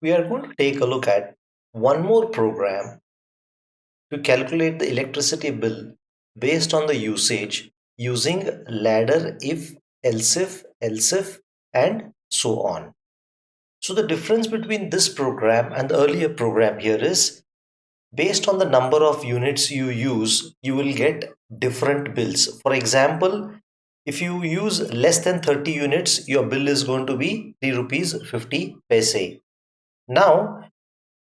We are going to take a look at one more program to calculate the electricity bill based on the usage using ladder if, else if, and so on. So the difference between this program and the earlier program here is based on the number of units you use, you will get different bills. For example, if you use less than 30 units, your bill is going to be 3 rupees 50 paise. Now,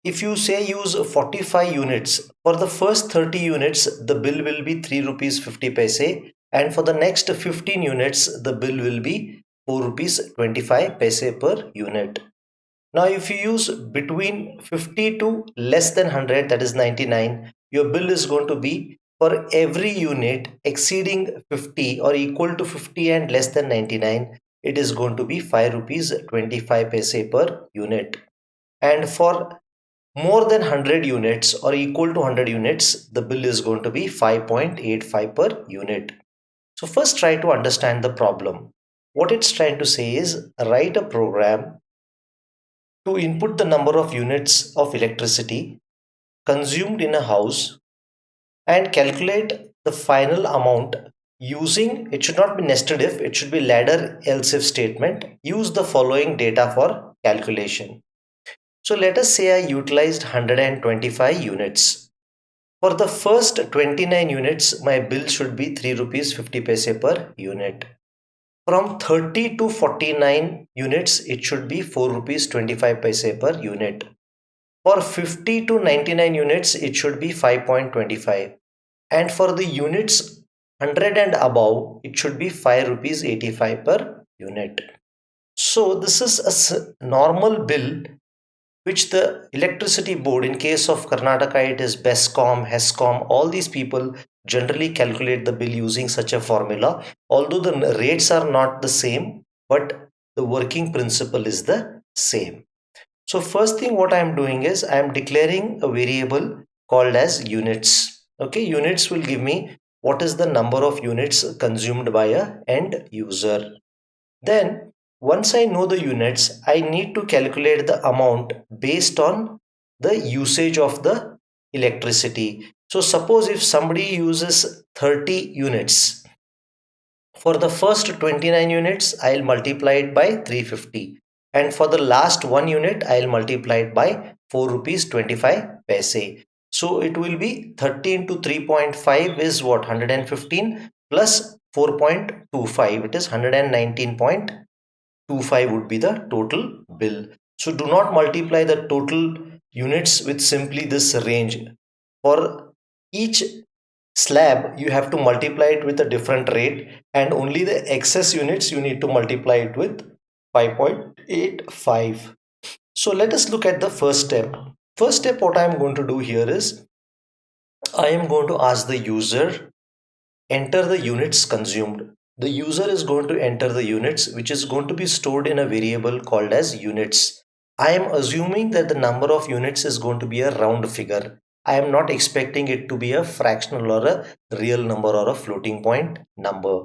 if you say use 45 units, for the first 30 units, the bill will be 3 rupees 50 paise, and for the next 15 units, the bill will be 4 rupees 25 paise per unit. Now, if you use between 50 to less than 100, that is 99, your bill is going to be for every unit exceeding 50 or equal to 50 and less than 99, it is going to be 5 rupees 25 paise per unit. And for more than 100 units or equal to 100 units, the bill is going to be 5.85 per unit. So first try to understand the problem. What it's trying to say is write a program to input the number of units of electricity consumed in a house and calculate the final amount using, it should not be nested if, it should be ladder else if statement. Use the following data for calculation. So let us say I utilized 125 units. For the first 29 units, my bill should be 3 rupees 50 paise per unit. From 30 to 49 units, it should be 4 rupees 25 paise per unit. For 50 to 99 units, it should be 5.25. And for the units 100 and above, it should be 5 rupees 85 per unit. So this is a normal bill which the electricity board, in case of Karnataka it is Bescom, Hescom, all these people generally calculate the bill using such a formula, although the rates are not the same, but the working principle is the same. So first thing what I am doing is I am declaring a variable called as units. Okay, units will give me what is the number of units consumed by a end user. Then once I know the units, I need to calculate the amount based on the usage of the electricity. So suppose if somebody uses 30 units, for the first 29 units, I'll multiply it by 350. And for the last one unit, I'll multiply it by 4 rupees 25 paise. So it will be 30 into 3.5 is what? 115 plus 4.25. It is 119.25 would be the total bill. So do not multiply the total units with simply this range. For each slab you have to multiply it with a different rate, and only the excess units you need to multiply it with 5.85. So let us look at the first step. First step, what I am going to do here is I am going to ask the user enter the units consumed. The user is going to enter the units, which is going to be stored in a variable called as units. I am assuming that the number of units is going to be a round figure. I am not expecting it to be a fractional or a real number or a floating point number.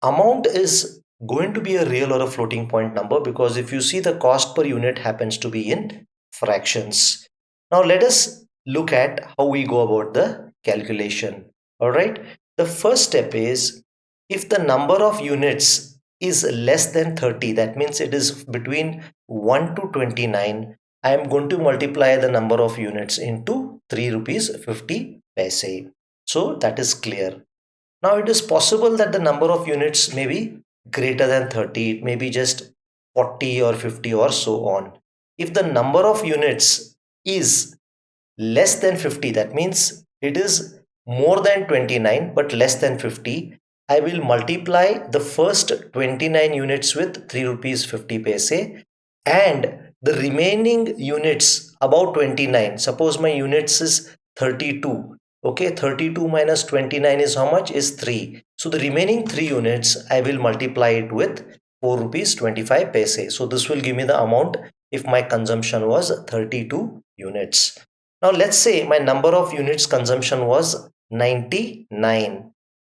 Amount is going to be a real or a floating point number because if you see the cost per unit happens to be in fractions. Now let us look at how we go about the calculation. All right. The first step is if the number of units is less than 30, that means it is between 1 to 29, I am going to multiply the number of units into 3 rupees 50 paise. So that is clear. Now it is possible that the number of units may be greater than 30, it may be just 40 or 50 or so on. If the number of units is less than 50, that means it is more than 29 but less than 50, I will multiply the first 29 units with 3 rupees 50 paise, and the remaining units about 29, suppose my units is 32. Okay, 32 minus 29 is how much? Is 3. So the remaining 3 units I will multiply it with 4 rupees 25 paise. So this will give me the amount if my consumption was 32 units. Now let's say my number of units consumption was 99.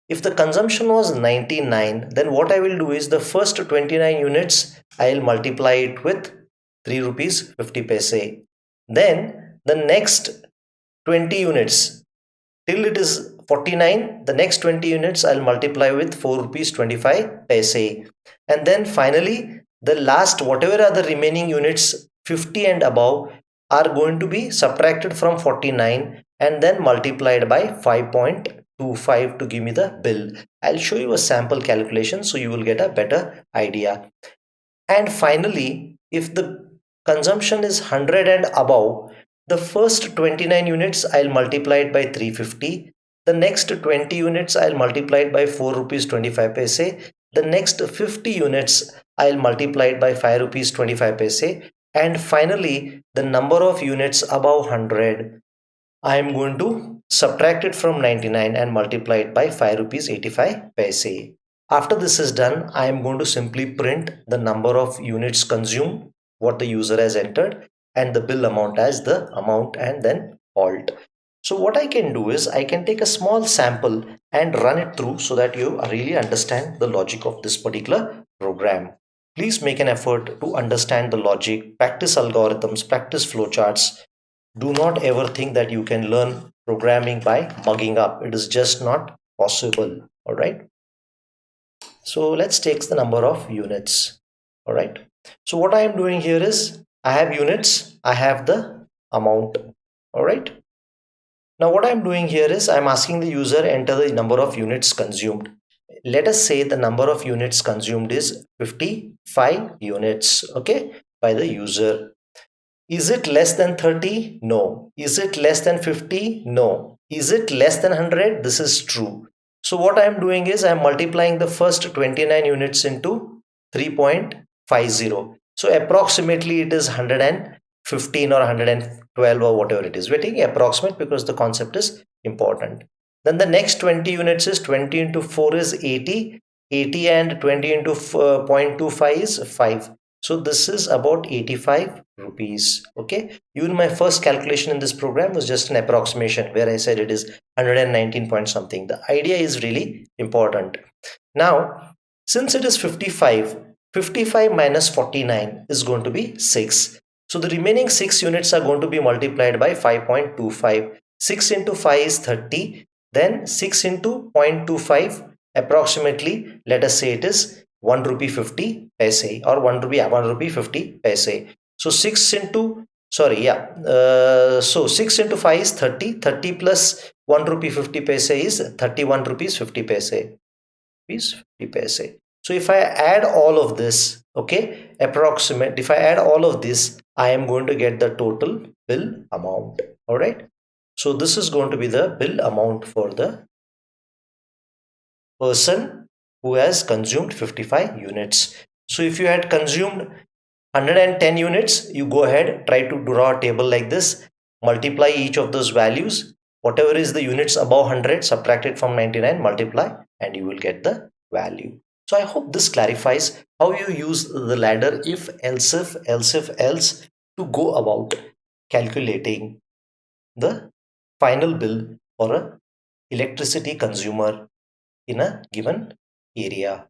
If the consumption was 99, then what I will do is the first 29 units I will multiply it with 3 rupees 50 paise. Then the next 20 units till it is 49, the next 20 units I'll multiply with 4 rupees 25 paise. And then finally the last whatever are the remaining units 50 and above are going to be subtracted from 49 and then multiplied by 5.25 to give me the bill. I'll show you a sample calculation so you will get a better idea. And finally, if the consumption is 100 and above, the first 29 units I'll multiply it by 350. The next 20 units I'll multiply it by 4 rupees 25 paise. The next 50 units I'll multiply it by 5 rupees 25 paise. And finally, the number of units above 100, I am going to subtract it from 99 and multiply it by 5 rupees 85 paise. After this is done, I am going to simply print the number of units consumed, what the user has entered, and the bill amount as the amount and then alt. So what I can do is I can take a small sample and run it through so that you really understand the logic of this particular program. Please make an effort to understand the logic, practice algorithms, practice flowcharts. Do not ever think that you can learn programming by mugging up. It is just not possible. All right. So let's take the number of units. All right. So what I am doing here is I have units, I have the amount. All right. Now what I'm doing here is I'm asking the user enter the number of units consumed. Let us say the number of units consumed is 55 units, okay, by the user. Is it less than 30? No. Is it less than 50? No. Is it less than 100? This is true. So what I am doing is I am multiplying the first 29 units into 3.50. So approximately it is 115 or 112 or whatever it is. We're taking approximate because the concept is important. Then the next 20 units is 20 into 4 is 80. 80 and 20 into 0.25 is 5. So this is about 85 rupees. Okay. Even my first calculation in this program was just an approximation where I said it is 119 point something. The idea is really important. Now, since it is 55, 55 minus 49 is going to be 6. So the remaining 6 units are going to be multiplied by 5.25. 6 into 5 is 30. Then 6 into 0.25 approximately, let us say it is 1 rupee 50 paise or 1 rupee 50 paise. So 6 into so 6 into 5 is 30. 30 plus 1 rupee 50 paise is 31 rupees 50 paise. 50 paise. So if I add all of this, okay, approximate, if I add all of this, I am going to get the total bill amount. All right. So this is going to be the bill amount for the person who has consumed 55 units. So if you had consumed 110 units, you go ahead, try to draw a table like this, multiply each of those values, whatever is the units above 100, subtract it from 99, multiply, and you will get the value. So I hope this clarifies how you use the ladder if else to go about calculating the final bill for a electricity consumer in a given area.